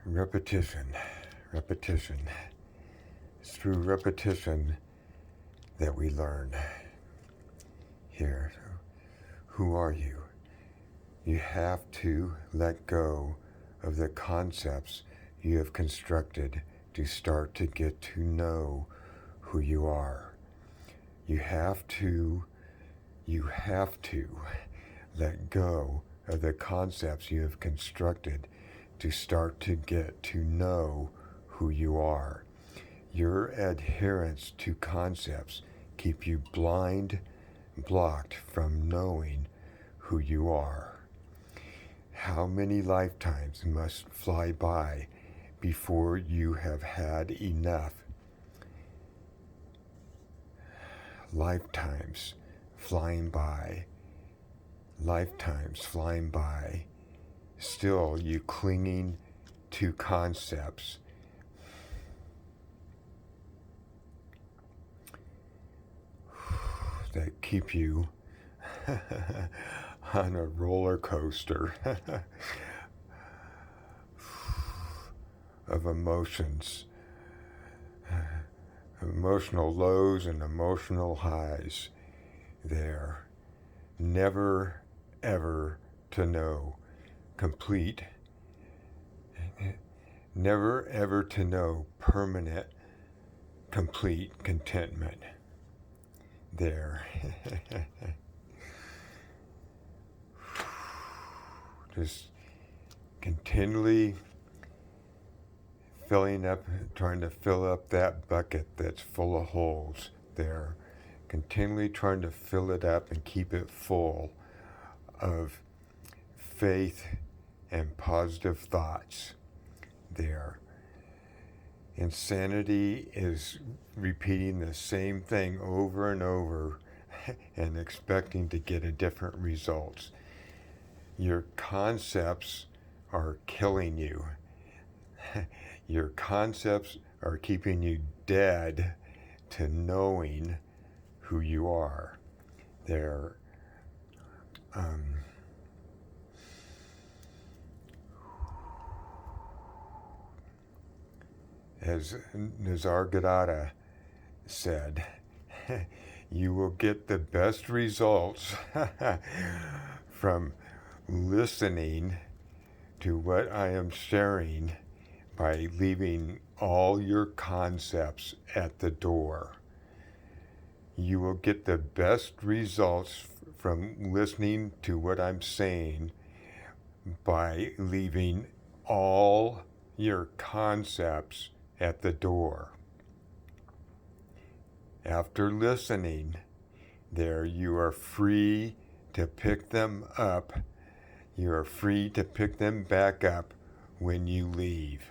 Repetition, repetition. It's through repetition that we learn. Here, who are you? You have to let go of the concepts you have constructed to start to get to know who you are. You have to let go of the concepts you have constructed to start to get to know who you are. Your adherence to concepts keep you blocked from knowing who you are. How many lifetimes must fly by before you have had enough? Lifetimes flying by, still you clinging to concepts that keep you on a roller coaster of emotions, emotional lows and emotional highs there. Never, ever to know complete, never, ever to know permanent, complete contentment there. Just continually filling up, trying to fill up that bucket that's full of holes there. Continually trying to fill it up and keep it full of faith and positive thoughts there. Insanity is repeating the same thing over and over and expecting to get a different results. Your concepts are killing you. Your concepts are keeping you dead to knowing who you are. They're as Nisargadatta said, you will get the best results from listening to what I am sharing by leaving all your concepts at the door. You will get the best results from listening to what I'm saying by leaving all your concepts at the door. After listening, there you are free to pick them up. You are free to pick them back up when you leave.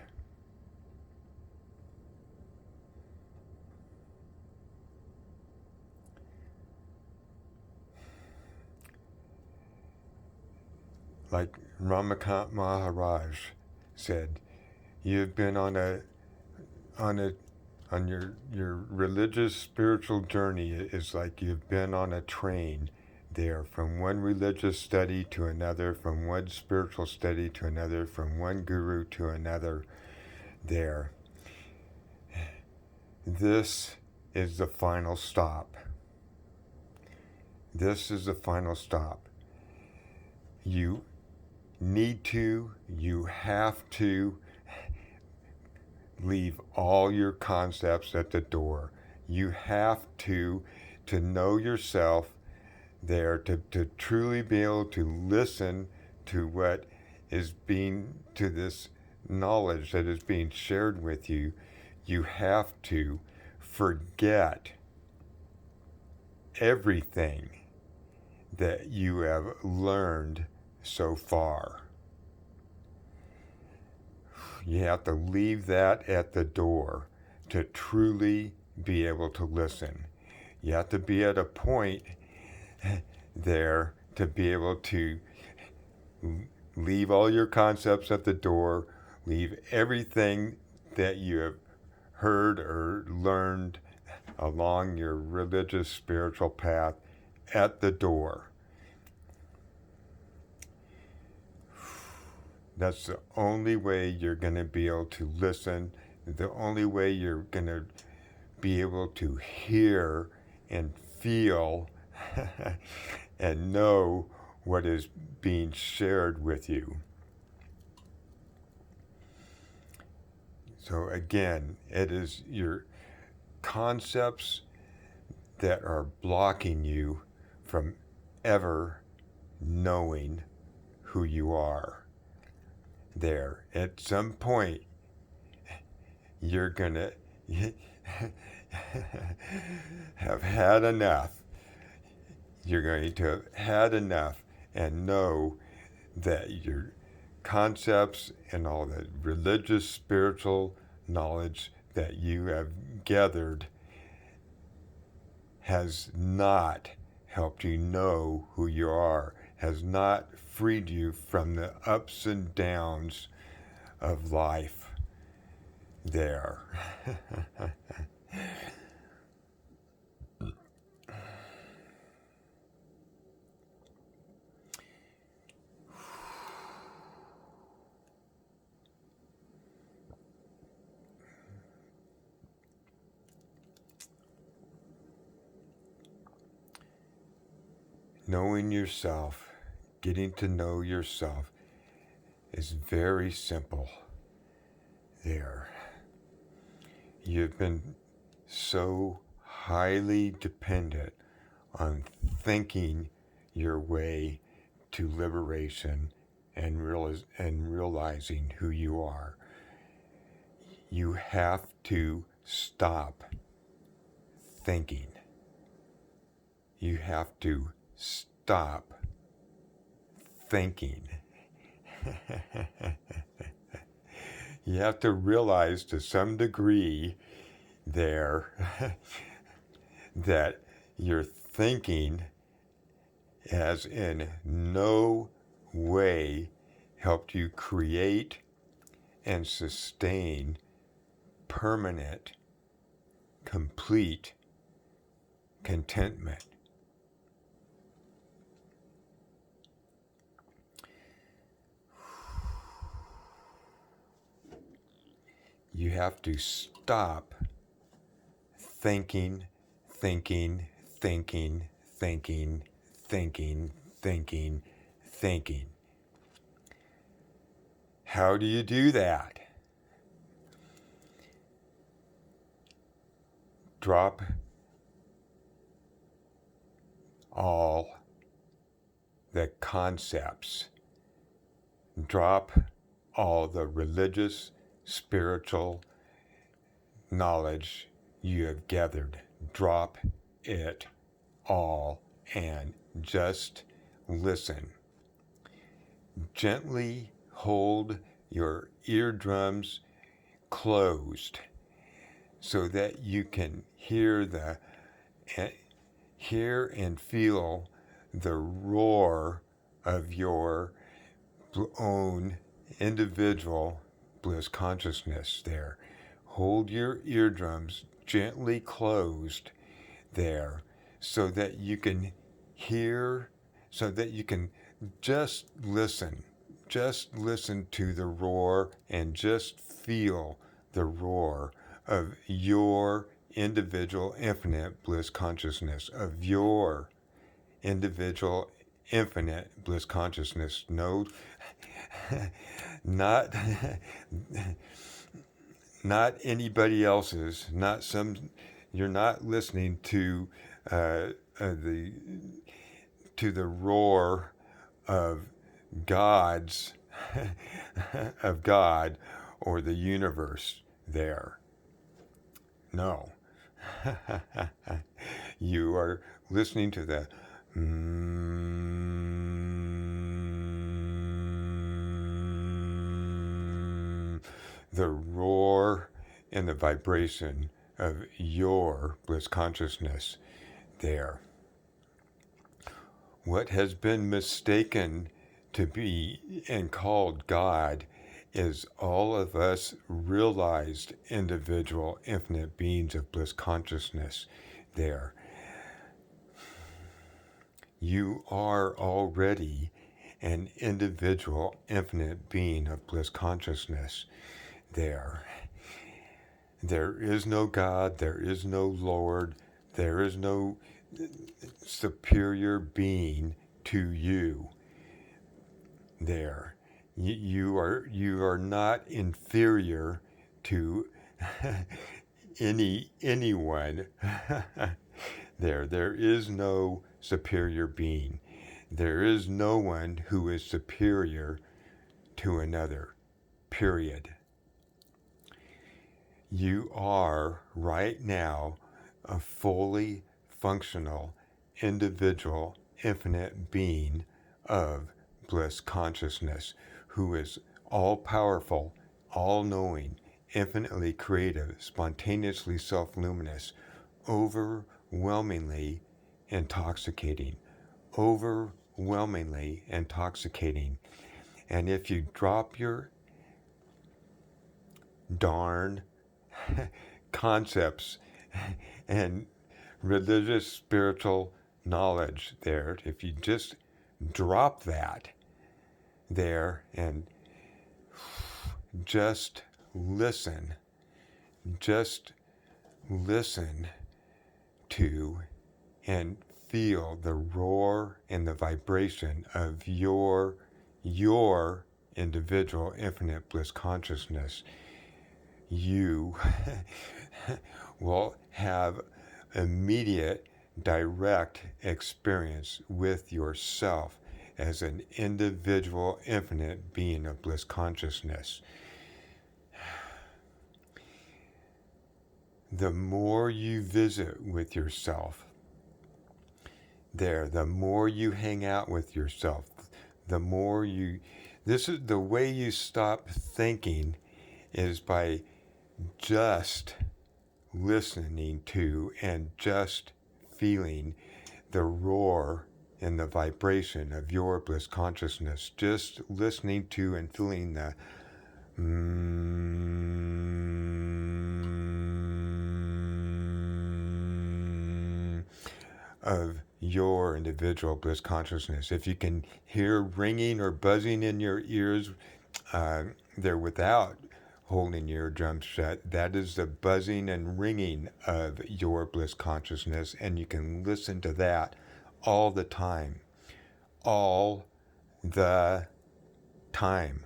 Like Ramakant Maharaj said, you've been on your religious spiritual journey is like you've been on a train there, from one religious study to another, from one spiritual study to another, from one guru to another there. This is the final stop. This is the final stop. You have to leave all your concepts at the door. You have to know yourself there, to truly be able to listen to what is to this knowledge that is being shared with you. You have to forget everything that you have learned so far. You have to leave that at the door to truly be able to listen. You have to be at a point there to be able to leave all your concepts at the door, leave everything that you have heard or learned along your religious spiritual path at the door. That's the only way you're going to be able to listen, the only way you're going to be able to hear and feel and know what is being shared with you. So again, it is your concepts that are blocking you from ever knowing who you are. There, at some point, you're gonna have had enough. You're going to have had enough and know that your concepts and all the religious, spiritual knowledge that you have gathered has not helped you know who you are, has not freed you from the ups and downs of life there. Knowing yourself, getting to know yourself is very simple there. You've been so highly dependent on thinking your way to liberation and realizing who you are. You have to stop thinking. You have to stop thinking. You have to realize to some degree there that your thinking has in no way helped you create and sustain permanent, complete contentment. You have to stop thinking, thinking, thinking, thinking, thinking, thinking, thinking. How do you do that? Drop all the concepts. Drop all the religious, spiritual knowledge you have gathered. Drop it all and just listen. Gently hold your eardrums closed so that you can hear and feel the roar of your own individual bliss consciousness there. Hold your eardrums gently closed there so that you can hear, so that you can just listen. Just listen to the roar and just feel the roar of your individual infinite bliss consciousness, of your individual infinite bliss consciousness. No, not not anybody else's, not some. You're not listening to the roar of God's of God or the universe there. No. You are listening to the roar and the vibration of your bliss consciousness there. What has been mistaken to be and called God is all of us realized individual infinite beings of bliss consciousness there. You are already an individual, infinite being of bliss consciousness there. There is no God, there is no Lord, there is no superior being to you there. You are not inferior to anyone there. There is no superior being. There is no one who is superior to another, period. You are right now a fully functional, individual, infinite being of bliss consciousness who is all-powerful, all-knowing, infinitely creative, spontaneously self-luminous, overwhelmingly intoxicating, overwhelmingly intoxicating. And if you drop your darn concepts and religious spiritual knowledge there, if you just drop that there and just listen to and feel the roar and the vibration of your individual infinite bliss consciousness, you will have immediate, direct experience with yourself as an individual, infinite being of bliss consciousness. The more you visit with yourself there, the more you hang out with yourself, the more this is the way you stop thinking, is by just listening to and just feeling the roar and the vibration of your bliss consciousness. Just listening to and feeling the of your individual bliss consciousness. If you can hear ringing or buzzing in your ears there without holding your eardrums shut, that is the buzzing and ringing of your bliss consciousness, and you can listen to that all the time. All the time.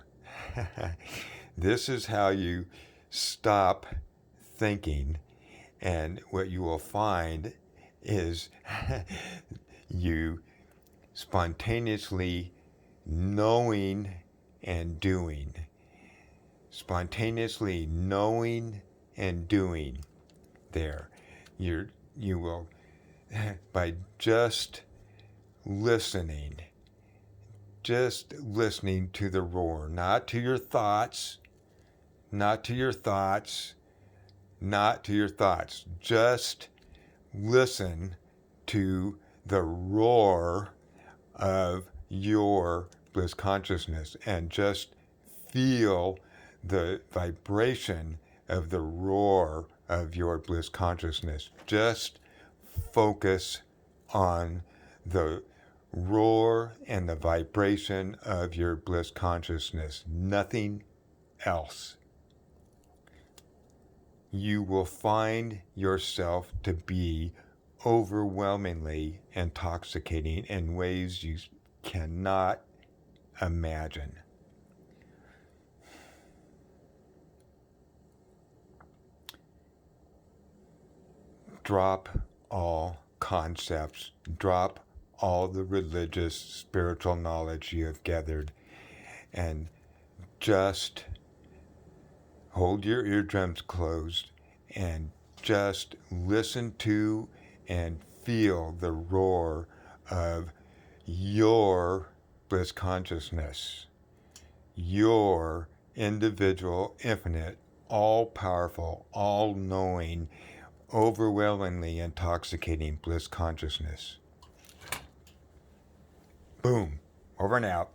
This is how you stop thinking, and what you will find is you spontaneously knowing and doing. Spontaneously knowing and doing there. You will, by just listening to the roar, not to your thoughts, just listen to the roar of your bliss consciousness and just feel the vibration of the roar of your bliss consciousness. Just focus on the roar and the vibration of your bliss consciousness, nothing else. You will find yourself to be overwhelmingly intoxicating in ways you cannot imagine. Drop all concepts, drop all the religious, spiritual knowledge you have gathered, and just hold your eardrums closed and just listen to and feel the roar of your bliss consciousness, your individual, infinite, all-powerful, all-knowing, overwhelmingly intoxicating bliss consciousness. Boom. Over and out.